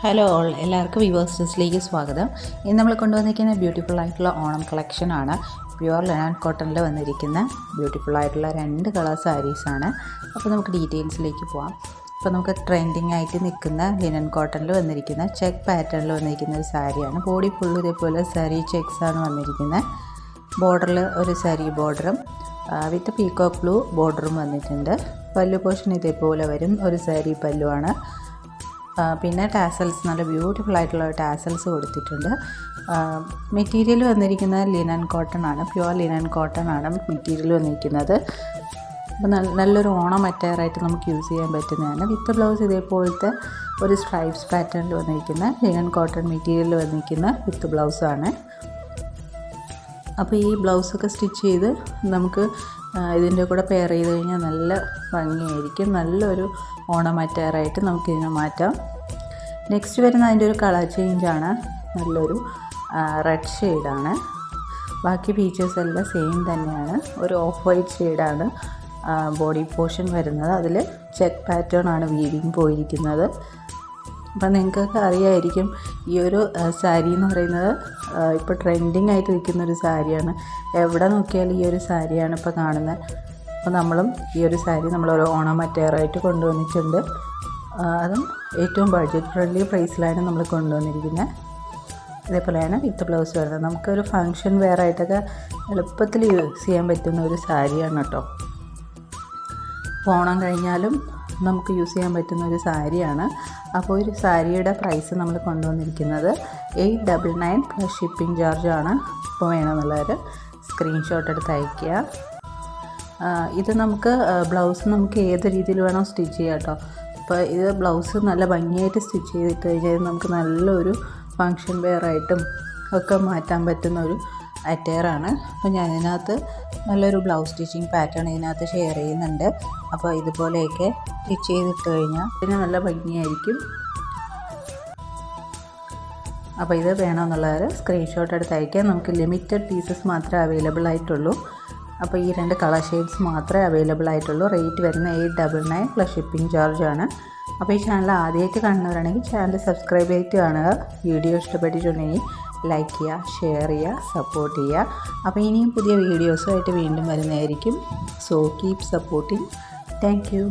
Hello all, എല്ലാവർക്കും viewers ഡ്രസ്സിലേക്ക് സ്വാഗതം. ഇന്ന് നമ്മൾ കൊണ്ടുവന്നിരിക്കുന്ന ബ്യൂട്ടിഫുൾ ആയിട്ടുള്ള ഓണം കളക്ഷനാണ്. പ്യുവർ ലിനൻ കോട്ടണിൽ വന്നിരിക്കുന്ന ബ്യൂട്ടിഫുൾ ആയിട്ടുള്ള 2 കളർ സാരീസാണ്. അപ്പോൾ നമുക്ക് ഡീറ്റെയിൽസിലേക്ക് പോകാം. അപ്പോൾ നമുക്ക് ട്രെൻഡിങ് ആയിട്ട് നിൽക്കുന്ന ലിനൻ കോട്ടണിൽ വന്നിരിക്കുന്ന ചെക്ക് പാറ്റേണിൽ വന്നിരിക്കുന്ന ഒരു സാരിയാണ്. ബോഡി ഫുള്ള് ഇതേപോലെ സാരി ചെക്സാണ് വന്നിരിക്കുന്നത്. ബോർഡറിൽ ഒരു സാരി ബോർഡറും വിത്ത് പീകോക്ക് ബ്ലൂ ബോർഡറും വന്നിട്ടുണ്ട്. പല്ലു പോർഷൻ ഇതേപോലെ വരും. ഒരു സാരി പല്ലുവാണ്. പിന്നെ ടാസൽസ്, നല്ല ബ്യൂട്ടിഫുൾ ആയിട്ടുള്ള ടാസൽസ് കൊടുത്തിട്ടുണ്ട്. മെറ്റീരിയൽ വന്നിരിക്കുന്നത് ലിനൻ കോട്ടൺ ആണ്. പ്യുവർ ലിനൻ കോട്ടൺ ആണ് മെറ്റീരിയൽ വന്നിരിക്കുന്നത്. അപ്പോൾ നല്ലൊരു ഓണം അറ്റയറായിട്ട് നമുക്ക് യൂസ് ചെയ്യാൻ പറ്റുന്നതാണ്. വിത്ത് ബ്ലൗസ് ഇതേപോലത്തെ ഒരു സ്ട്രൈപ്സ് പാറ്റേണിൽ വന്നിരിക്കുന്ന ലിനൻ കോട്ടൺ മെറ്റീരിയൽ വന്നിരിക്കുന്ന വിത്ത് ബ്ലൗസാണ്. അപ്പോൾ ഈ ബ്ലൗസൊക്കെ സ്റ്റിച്ച് ചെയ്ത് നമുക്ക് ഇതിൻ്റെ കൂടെ പെയർ ചെയ്ത് കഴിഞ്ഞാൽ നല്ല ഭംഗിയായിരിക്കും. നല്ലൊരു ഓണം അറ്റയറായിട്ട് നമുക്കിതിനെ മാറ്റാം. നെക്സ്റ്റ് വരുന്ന അതിൻ്റെ ഒരു കളർ ചേഞ്ചാണ്. നല്ലൊരു റെഡ് ഷെയ്ഡാണ്. ബാക്കി ഫീച്ചേഴ്സ് എല്ലാം സെയിം തന്നെയാണ്. ഒരു ഓഫ് വൈറ്റ് ഷെയ്ഡാണ് ബോഡി പോർഷൻ വരുന്നത്. അതിൽ ചെക്ക് പാറ്റേൺ ആണ് വീവിങ് പോയിരിക്കുന്നത്. അപ്പം നിങ്ങൾക്കൊക്കെ അറിയായിരിക്കും ഈ ഒരു സാരി എന്ന് പറയുന്നത് ഇപ്പോൾ ട്രെൻഡിങ് ആയിട്ട് നിൽക്കുന്നൊരു സാരിയാണ്. എവിടെ നോക്കിയാലും ഈ ഒരു സാരിയാണ് ഇപ്പോൾ കാണുന്നത്. അപ്പോൾ നമ്മളും ഈ ഒരു സാരി നമ്മളൊരു ഓണം അറ്റയറായിട്ട് കൊണ്ടുവന്നിട്ടുണ്ട്. അതും ഏറ്റവും ബഡ്ജറ്റ് ഫ്രണ്ട്ലി പ്രൈസിലാണ് നമ്മൾ കൊണ്ടുവന്നിരിക്കുന്നത്. ഇതേപോലെയാണ് വിത്ത് ബ്ലൗസ് വരുന്നത്. നമുക്കൊരു ഫങ്ഷൻ വെയർ ആയിട്ടൊക്കെ എളുപ്പത്തിൽ യൂസ് ചെയ്യാൻ പറ്റുന്ന ഒരു സാരിയാണ് കേട്ടോ. ഓണം കഴിഞ്ഞാലും നമുക്ക് യൂസ് ചെയ്യാൻ പറ്റുന്ന ഒരു സാരിയാണ്. അപ്പോൾ ഒരു സാരിയുടെ പ്രൈസ് നമ്മൾ കൊണ്ടുവന്നിരിക്കുന്നത് 899 പ്ലസ് ഷിപ്പിംഗ് ചാർജാണ്. ഇപ്പോൾ വേണമെന്നുള്ളവർ സ്ക്രീൻഷോട്ട് എടുത്ത് അയയ്ക്കുക. ഇത് നമുക്ക് ബ്ലൗസ് നമുക്ക് ഏത് രീതിയിൽ വേണോ സ്റ്റിച്ച് ചെയ്യാം കേട്ടോ. അപ്പോൾ ഇത് ബ്ലൗസ് നല്ല ഭംഗിയായിട്ട് സ്റ്റിച്ച് ചെയ്തിട്ട് കഴിഞ്ഞാൽ നമുക്ക് നല്ലൊരു ഫങ്ഷൻ വെയറായിട്ടും ഒക്കെ മാറ്റാൻ പറ്റുന്ന ഒരു അറ്റയറാണ്. അപ്പോൾ ഞാൻ ഇതിനകത്ത് നല്ലൊരു ബ്ലൗസ് സ്റ്റിച്ചിങ് പാറ്റേൺ ഇതിനകത്ത് ഷെയർ ചെയ്യുന്നുണ്ട്. അപ്പോൾ ഇതുപോലെയൊക്കെ സ്റ്റിച്ച് ചെയ്തിട്ട് കഴിഞ്ഞാൽ പിന്നെ നല്ല ഭംഗിയായിരിക്കും. അപ്പോൾ ഇത് വേണമെന്നുള്ളവർ സ്ക്രീൻഷോട്ട് എടുത്ത് അയയ്ക്കാം. നമുക്ക് ലിമിറ്റഡ് പീസസ് മാത്രമേ അവൈലബിൾ ആയിട്ടുള്ളൂ. അപ്പോൾ ഈ 2 കളർ ഷെയ്ഡ്സ് മാത്രമേ അവൈലബിൾ ആയിട്ടുള്ളൂ. റേറ്റ് വരുന്ന 899 പ്ലസ് ഷിപ്പിംഗ് ചാർജാണ്. അപ്പോൾ ഈ ചാനൽ ആദ്യമായിട്ട് കാണുന്നവരാണെങ്കിൽ ചാനൽ സബ്സ്ക്രൈബ് ചെയ്തിട്ട് കാണുക. വീഡിയോ ഇഷ്ടപ്പെട്ടിട്ടുണ്ടെങ്കിൽ ലൈക്ക് ചെയ്യുക, ഷെയർ ചെയ്യുക, സപ്പോർട്ട് ചെയ്യുക. അപ്പോൾ ഇനിയും പുതിയ വീഡിയോസുമായിട്ട് വീണ്ടും വരുന്നതായിരിക്കും. So keep supporting. Thank you.